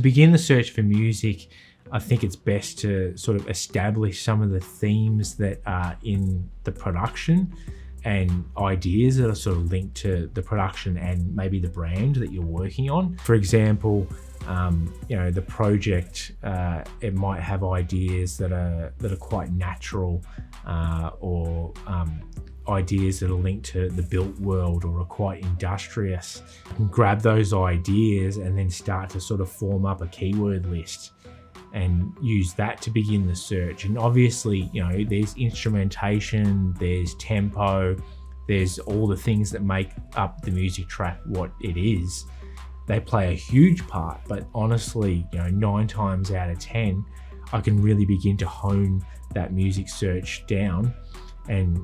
begin the search for music, I think it's best to sort of establish some of the themes that are in the production and ideas that are sort of linked to the production and maybe the brand that you're working on. For example, the project, it might have ideas that are quite natural, or ideas that are linked to the built world or are quite industrious. You can grab those ideas and then start to sort of form up a keyword list and use that to begin the search. And obviously, there's instrumentation, there's tempo, there's all the things that make up the music track what it is. They play a huge part, but honestly, 9 times out of 10, I can really begin to hone that music search down and,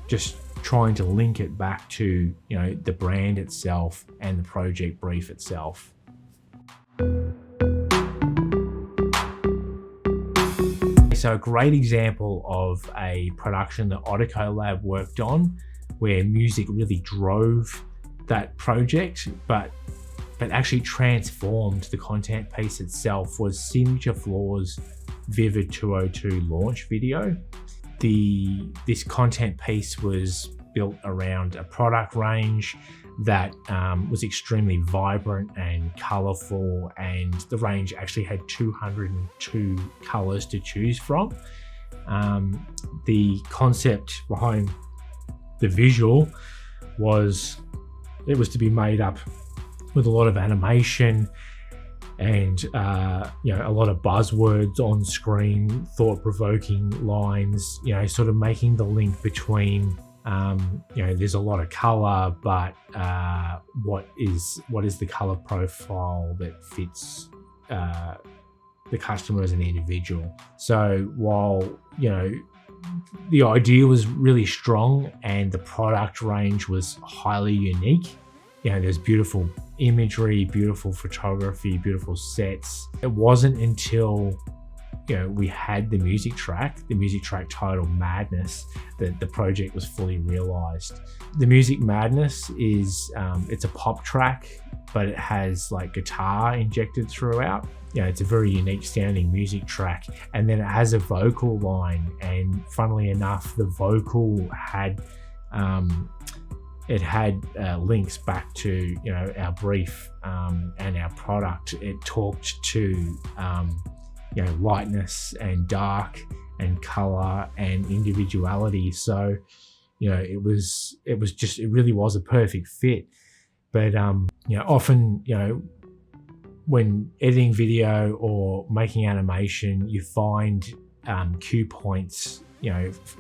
just trying to link it back to, the brand itself and the project brief itself. So a great example of a production that Ottico Lab worked on, where music really drove that project, but actually transformed the content piece itself, was Signature Floor's Vivid 202 launch video. This content piece was built around a product range that was extremely vibrant and colorful, and the range actually had 202 colors to choose from. The concept behind the visual was to be made up with a lot of animation and a lot of buzzwords on screen, thought-provoking lines, sort of making the link between there's a lot of color, but what is the color profile that fits the customer as an individual. So while the idea was really strong and the product range was highly unique, there's beautiful imagery, beautiful photography, beautiful sets. It wasn't until we had the music track titled Madness, that the project was fully realized. The music Madness is it's a pop track, but it has like guitar injected throughout. It's a very unique sounding music track, and then it has a vocal line, and funnily enough, the vocal had links back to our brief and our product. It talked to lightness and dark and color and individuality. So it really was a perfect fit. But often when editing video or making animation, you find cue points,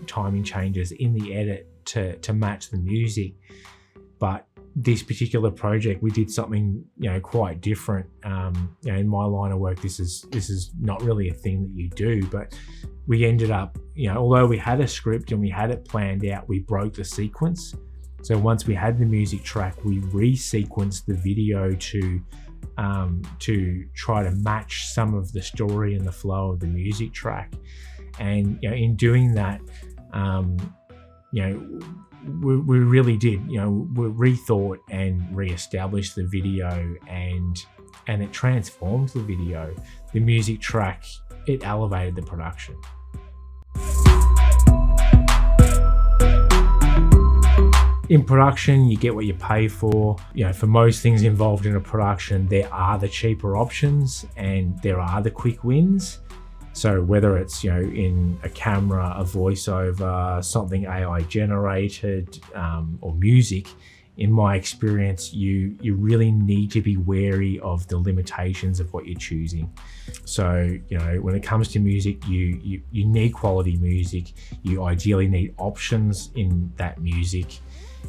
timing changes in the edit to match the music. But this particular project, we did something quite different. In my line of work, this is not really a thing that you do, but we ended up, although we had a script and we had it planned out, we broke the sequence. So once we had the music track, we resequenced the video to try to match some of the story and the flow of the music track. And in doing that, we really did, we rethought and re-established the video, and it transformed the video. The music track, it elevated the production. In production, you get what you pay for. For most things involved in a production, there are the cheaper options and there are the quick wins. So whether it's in a camera, a voiceover, something AI generated, or music, in my experience, you really need to be wary of the limitations of what you're choosing. So when it comes to music, you need quality music. You ideally need options in that music.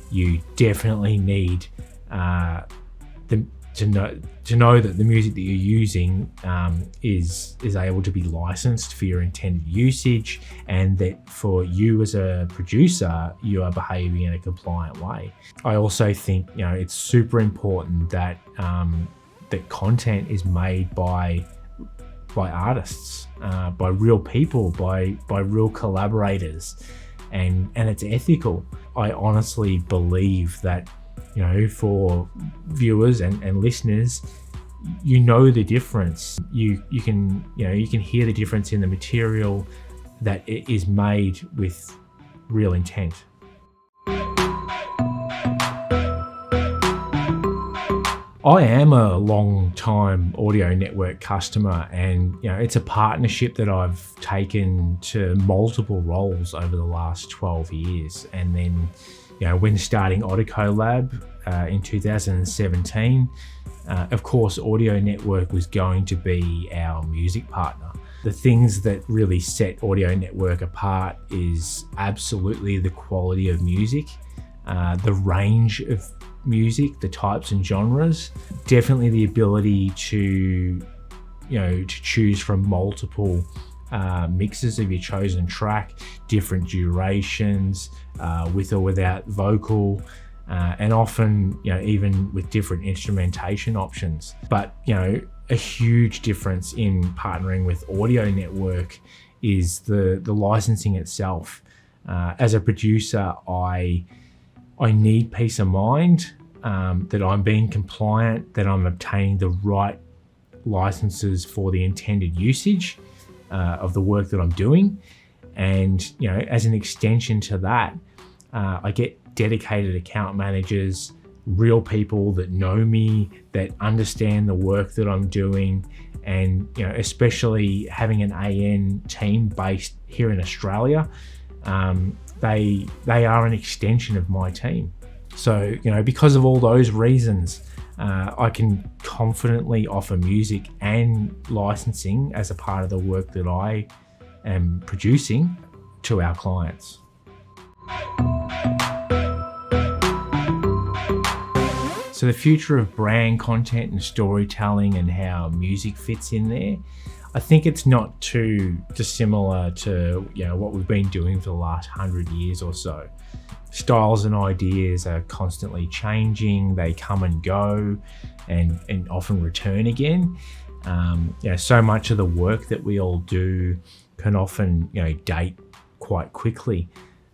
You definitely need to know that the music that you're using is able to be licensed for your intended usage, and that for you as a producer, you are behaving in a compliant way. I also think it's super important that that content is made by artists, by real people, by real collaborators, and it's ethical. I honestly believe that for viewers and listeners, you know the difference. You can hear the difference in the material that it is made with real intent. I am a long-time Audio Network customer, and it's a partnership that I've taken to multiple roles over the last 12 years. And then, when starting Ottico Lab in 2017, of course, Audio Network was going to be our music partner. The things that really set Audio Network apart is absolutely the quality of music, the range of music, the types and genres, definitely the ability to choose from multiple mixes of your chosen track, different durations, with or without vocal, and often even with different instrumentation options. But a huge difference in partnering with Audio Network is the licensing itself. As a producer, I need peace of mind that I'm being compliant, that I'm obtaining the right licenses for the intended usage of the work that I'm doing. And as an extension to that, I get dedicated account managers, real people that know me, that understand the work that I'm doing. And especially having an AN team based here in Australia, they are an extension of my team. So because of all those reasons, I can confidently offer music and licensing as a part of the work that I am producing to our clients. So the future of brand content and storytelling and how music fits in there, I think it's not too dissimilar to what we've been doing for the last 100 years or so. Styles and ideas are constantly changing, they come and go and often return again. So much of the work that we all do can often date quite quickly.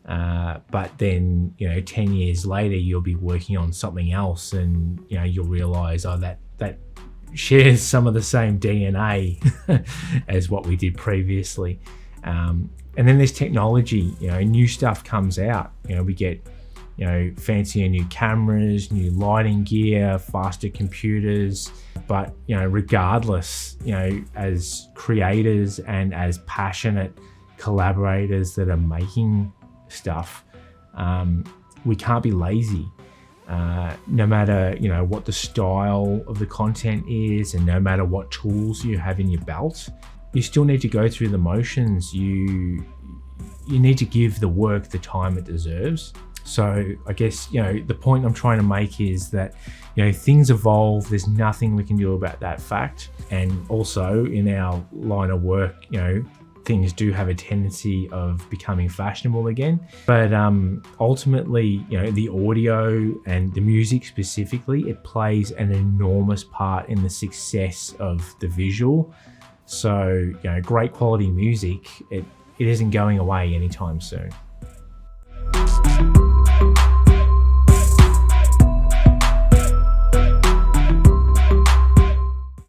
But then 10 years later you'll be working on something else, and you'll realize that shares some of the same DNA as what we did previously. And then there's technology, new stuff comes out. We get fancier new cameras, new lighting gear, faster computers. But regardless, as creators and as passionate collaborators that are making stuff, we can't be lazy. No matter what the style of the content is, and no matter what tools you have in your belt, you still need to go through the motions. You need to give the work the time it deserves. So I guess the point I'm trying to make is that things evolve. There's nothing we can do about that fact. And also in our line of work, things do have a tendency of becoming fashionable again. But ultimately, the audio and the music specifically, it plays an enormous part in the success of the visual. So, great quality music, it isn't going away anytime soon.